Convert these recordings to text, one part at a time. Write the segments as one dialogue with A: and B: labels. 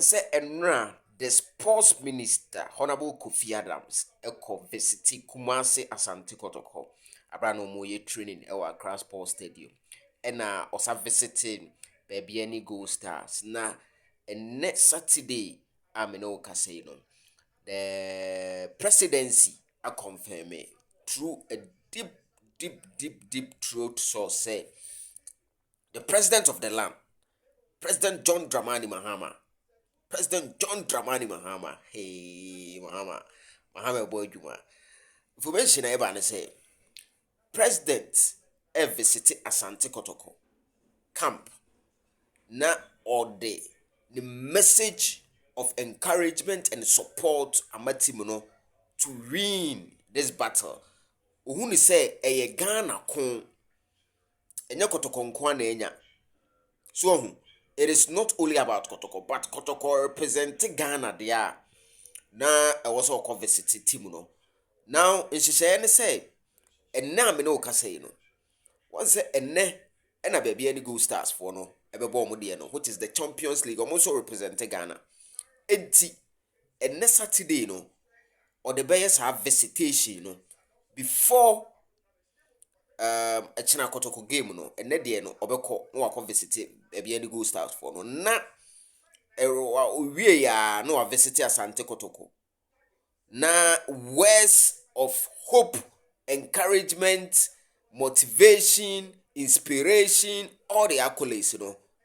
A: say enra the sports minister Honorable Kofi Adams eko visit Kumasi Asante Kotoko abrano moye training ewa Accra Sports Stadium ena osa visiting baby any Gold Stars na next Saturday ameno kase no the presidency a confirm it through a deep throat source say the president of the land, President John Dramani Mahama. President John Dramani Mahama. Hey, Mahama boy Juma. Information I ever say, President visit Asante Kotoko camp. Na all day. The message of encouragement and support amatimuno to win this battle. Uhuni say eye Ghana kon enye Kotoko nkwa na enya. So it is not only about Kotoko, but Kotoko represent Ghana there. Na also a conversity team no. Now in she say and now me no ka say no. Once and a baby any Gold Stars for no ebebo mo de no, which is the Champions League also represent Ghana. Enti and next Saturday no or the Bears have visitation no before a China Kotoko game no and ne no obeko no akọ visit baby any Gold Stars for no na we ya no visit Asante Kotoko. Na words of hope, encouragement, motivation, inspiration, all the accolades,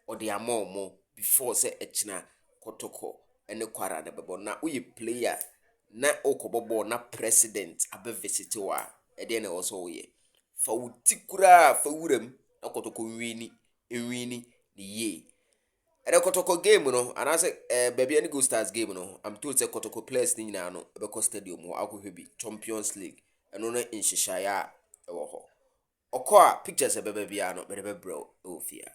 A: or the more before say Echina Kotoko and the Kwara na bebo na uyi player na okobobo na president abe visiti wa ede na also ye fa utikura fa urem na Kotoko wini ni ye. Ede Kotoko game no anase baby any Gold Stars game no I'm told say Kotoko players ni nyina no ebeko stadium ho akohwebi Champions League eno na inhihaya ewo ho okwa pictures ebebe bia no bebe bro ofia